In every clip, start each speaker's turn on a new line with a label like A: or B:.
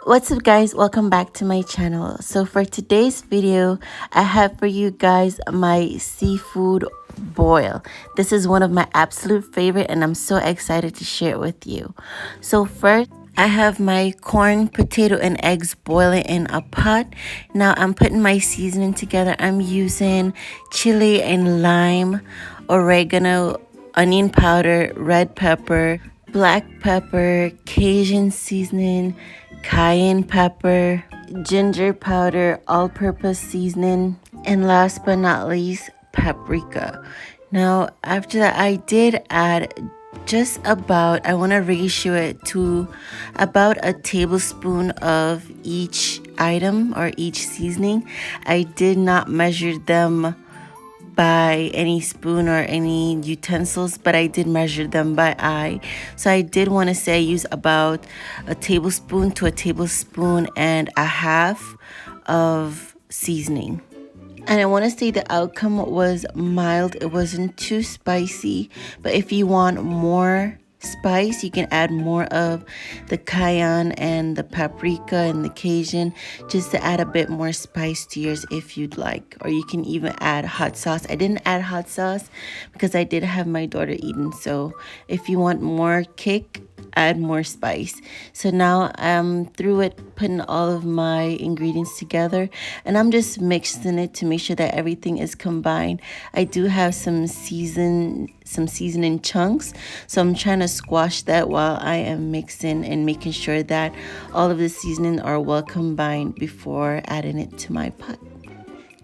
A: What's up guys, welcome back to my channel. So for today's video, I have for you guys my seafood boil. This is one of my absolute favorite and I'm so excited to share it with you. So first, I have my corn, potato, and eggs boiling in a pot. Now I'm putting my seasoning together. I'm using chili and lime, oregano, onion powder, red pepper, black pepper, Cajun seasoning, cayenne pepper, ginger powder, all-purpose seasoning, and last but not least, paprika. Now, after that, I did add just about, I want to ratio it to about a tablespoon of each item or each seasoning. I did not measure them by any spoon or any utensils, but I did measure them by eye. So I did want to say I use about a tablespoon to a tablespoon and a half of seasoning. And I want to say the outcome was mild. It wasn't too spicy, but if you want more spice, you can add more of the cayenne and the paprika and the Cajun just to add a bit more spice to yours if you'd like. Or you can even add hot sauce. I didn't add hot sauce because I did have my daughter eating. So if you want more kick, add more spice. So now I'm through it, putting all of my ingredients together, and I'm just mixing it to make sure that everything is combined. I do have some seasoning chunks, so I'm trying to squash that while I am mixing and making sure that all of the seasoning are well combined before adding it to my pot.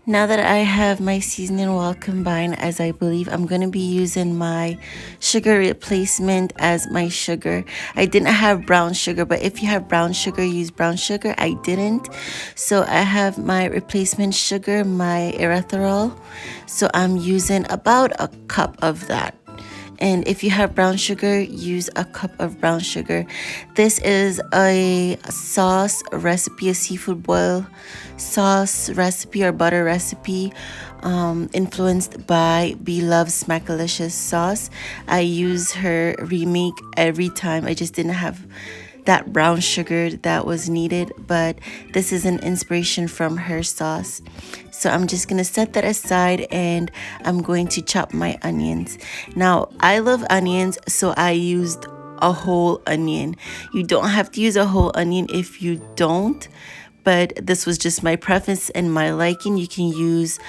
A: Now that I have my seasoning well combined, as I believe, I'm going to be using my sugar replacement as my sugar. I didn't have brown sugar, but if you have brown sugar, use brown sugar. I didn't. So I have my replacement sugar, my erythritol. So I'm using about a cup of that. And if you have brown sugar, use a cup of brown sugar. This is a sauce recipe, a seafood boil sauce recipe or butter recipe, influenced by Bloves Smackalicious sauce. I use her remake every time. I just didn't have that brown sugar that was needed, but this is an inspiration from her sauce. So I'm just gonna set that aside and I'm going to chop my onions. Now I love onions, so I used a whole onion. You don't have to use a whole onion if you don't, but this was just my preference and my liking. You can use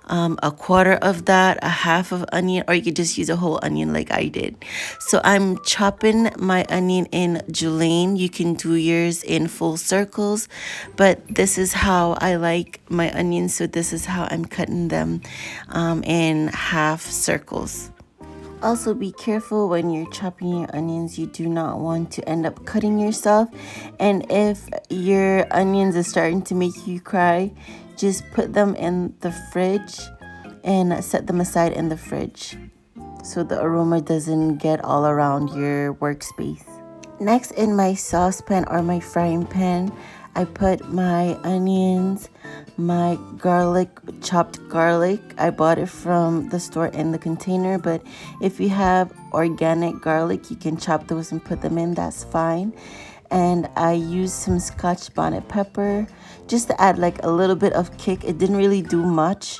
A: a quarter of that, a half of onion, or you could just use a whole onion like I did. So I'm chopping my onion in julienne. You can do yours in full circles, but this is how I like my onions, so this is how I'm cutting them in half circles. Also, be careful when you're chopping your onions. You do not want to end up cutting yourself. And if your onions are starting to make you cry, just put them in the fridge and set them aside in the fridge so the aroma doesn't get all around your workspace. Next, in my saucepan or my frying pan, I put my onions, my garlic, chopped garlic. I bought it from the store in the container, but if you have organic garlic, you can chop those and put them in, that's fine. And I used some Scotch bonnet pepper just to add like a little bit of kick. It didn't really do much,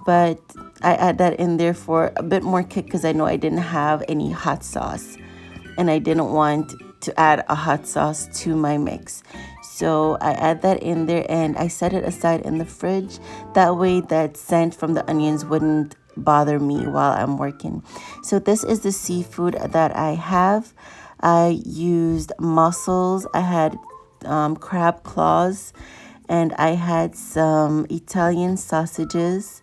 A: but I add that in there for a bit more kick because I know I didn't have any hot sauce and I didn't want to add a hot sauce to my mix. So I add that in there and I set it aside in the fridge. That way that scent from the onions wouldn't bother me while I'm working. So this is the seafood that I have. I used mussels. I had crab claws, and I had some Italian sausages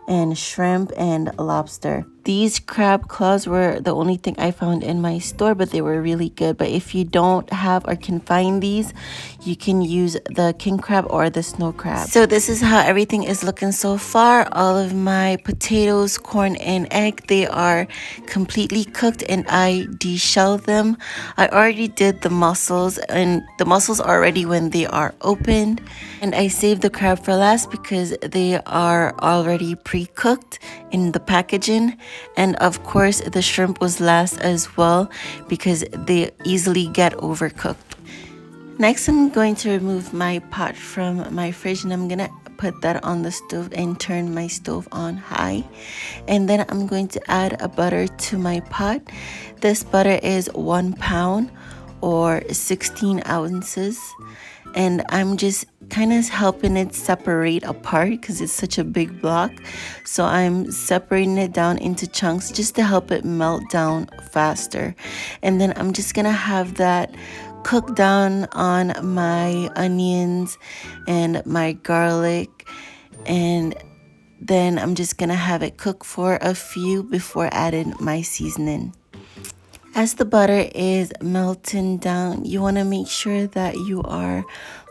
A: and shrimp and lobster. These crab claws were the only thing I found in my store, but they were really good. But if you don't have or can find these, you can use the king crab or the snow crab. So this is how everything is looking so far. All of my potatoes, corn, and egg, they are completely cooked and I deshelled them. I already did the mussels, and the mussels are ready when they are opened. And I saved the crab for last because they are already pre-cooked in the packaging. And of course, the shrimp was last as well because they easily get overcooked. Next, I'm going to remove my pot from my fridge, and I'm gonna put that on the stove and turn my stove on high. And then I'm going to add a butter to my pot. This butter is 1 pound or 16 ounces. And I'm just kind of helping it separate apart because it's such a big block. So I'm separating it down into chunks just to help it melt down faster. And then I'm just gonna have that cook down on my onions and my garlic, and then I'm just gonna have it cook for a few before adding my seasoning. As the butter is melting down, you want to make sure that you are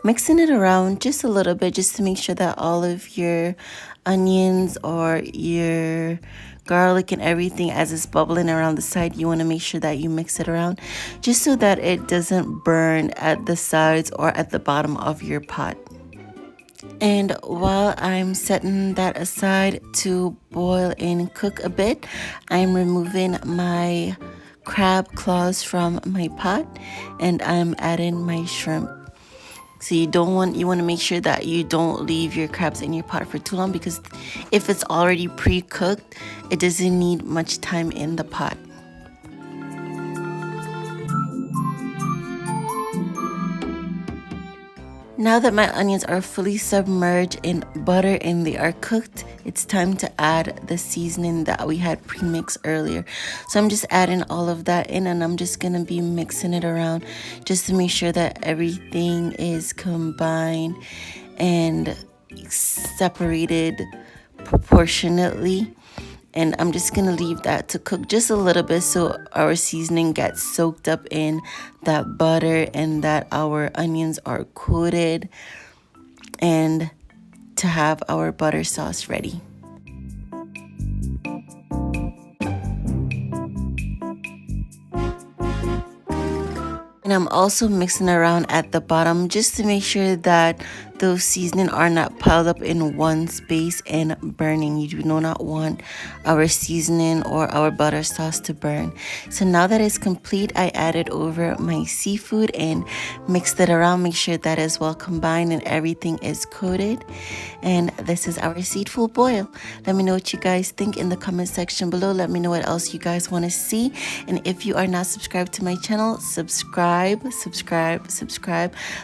A: mixing it around just a little bit, just to make sure that all of your onions or your garlic and everything, as it's bubbling around the side, you want to make sure that you mix it around just so that it doesn't burn at the sides or at the bottom of your pot. And while I'm setting that aside to boil and cook a bit, I'm removing my crab claws from my pot, and I'm adding my shrimp. So you want to make sure that you don't leave your crabs in your pot for too long, because if it's already pre-cooked, it doesn't need much time in the pot. Now that my onions are fully submerged in butter and they are cooked, it's time to add the seasoning that we had pre-mixed earlier. So I'm just adding all of that in, and I'm just going to be mixing it around just to make sure that everything is combined and separated proportionately. And I'm just gonna leave that to cook just a little bit so our seasoning gets soaked up in that butter and that our onions are coated, and to have our butter sauce ready. And I'm also mixing around at the bottom just to make sure that those seasoning are not piled up in one space and burning. You do not want our seasoning or our butter sauce to burn. So now that it's complete, I added over my seafood and mixed it around. Make sure that is well combined and everything is coated. And this is our seafood boil. Let me know what you guys think in the comment section below. Let me know what else you guys want to see. And if you are not subscribed to my channel, subscribe.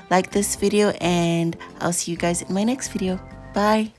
A: Like this video, and I'll see you guys in my next video. Bye.